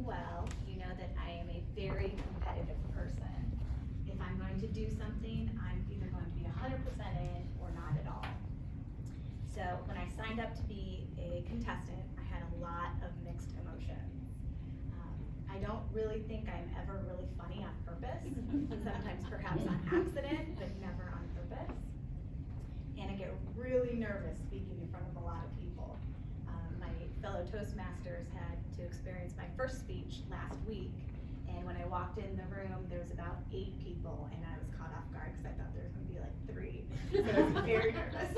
well, you know that I am a very competitive person. If I'm going to do something, I'm either going to be 100% in or not at all. So when I signed up to be a contestant, I had a lot of mixed emotions. I don't really think I'm ever really funny on purpose, sometimes perhaps on accident, but never on purpose. And I get really nervous speaking in front of a lot of people. My fellow Toastmasters had to experience my first speech last week, and when I walked in the room, there was about 8 people, and I was caught off guard because I thought there was going to be like 3. So I was very nervous.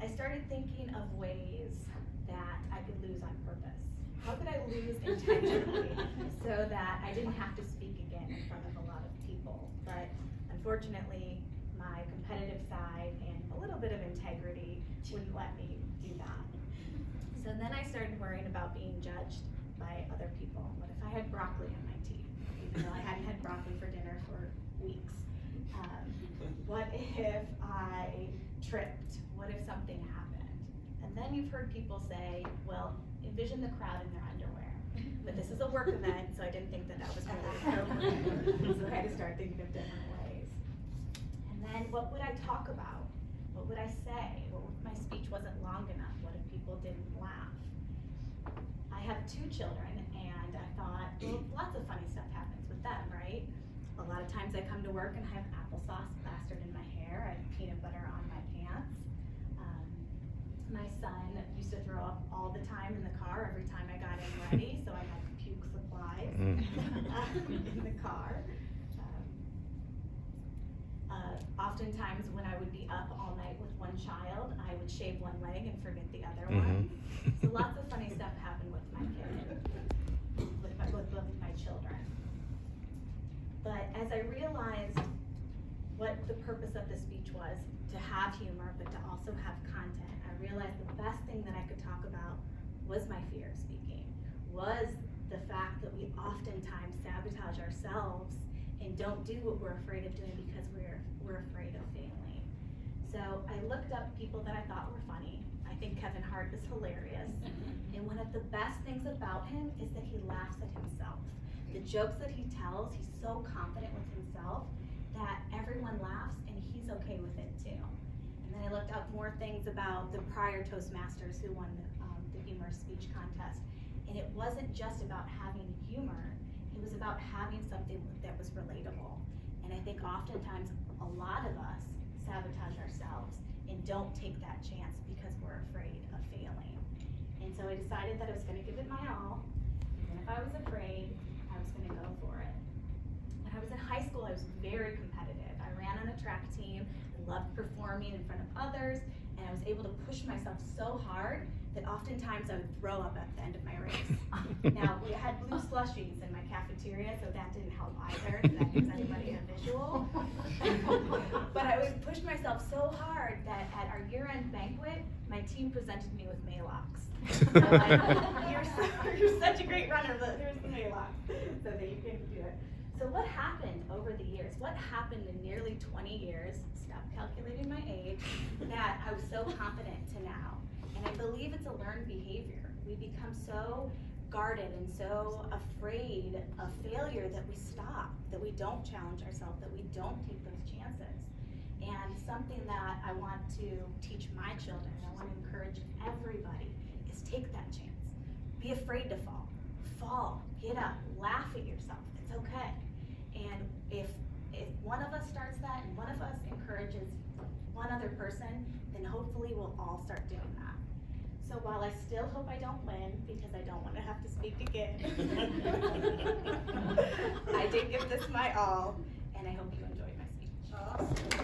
I started thinking of ways that I could lose on purpose. How could I lose intentionally so that I didn't have to speak again in front of a lot of people? But unfortunately, my competitive side and a little bit of integrity wouldn't let me do that. So then I started worrying about being judged by other people. What if I had broccoli on my teeth, even though I hadn't had broccoli for dinner for weeks? What if I tripped? What if something happened? And then you've heard people say, well, envision the crowd in their underwear. But this is a work event, so I didn't think that was really appropriate. So I had to start thinking of different ways. And then what would I talk about? What would I say? What if my speech wasn't long enough? What if people didn't laugh? I have 2 children, and I thought, well, lots of funny stuff happens with them, right? A lot of times I come to work and I have applesauce plastered in my hair, I have peanut butter on my pants. My son used to throw up all the time in the car every time I got him ready, so I had puke supplies in the car. Oftentimes when I would be up all night with one child, I would shave one leg and forget the other one. So lots of funny stuff happened with my kids, with both my children. But as I realized what the purpose of the speech was, to have humor, but to also have content, I realized the best thing that I could talk about was my fear of speaking, was the fact that we oftentimes sabotage ourselves and don't do what we're afraid of doing because we're afraid of failing. So I looked up people that I thought were funny. I think Kevin Hart is hilarious. And one of the best things about him is that he laughs at himself. The jokes that he tells, he's so confident with himself that everyone laughs and he's okay with it too. And then I looked up more things about the prior Toastmasters who won the Humorous speech contest. And it wasn't just about having humor, it was about having something that was relatable. And I think oftentimes a lot of us sabotage ourselves and don't take that chance because we're afraid of failing. And so I decided that I was going to give it my all, and if I was afraid, I was going to go for it. When I was in high school, I was very competitive. I ran on a track team, I loved performing in front of others, and I was able to push myself so hard that oftentimes I would throw up at the end of my race. Now, we had blue slushies in my cafeteria, so that didn't help either, so that gives anybody a visual. But I would push myself so hard that at our year-end banquet, my team presented me with Maalox. So like, you're such a great runner, but here's the Maalox, so that you can do it. So what happened over the years? What happened in nearly 20 years, stop calculating my age, that I was so confident to now? And I believe it's a learned behavior. We become so guarded and so afraid of failure that we stop, that we don't challenge ourselves, that we don't take those chances. And something that I want to teach my children, I want to encourage everybody, is take that chance. Be afraid to fall. Fall, get up, laugh at yourself, it's okay. And if one of us starts that and one of us encourages one other person, then hopefully we'll all start doing that. So while I still hope I don't win, because I don't want to have to speak again, I did give this my all, and I hope you enjoyed my speech. Awesome.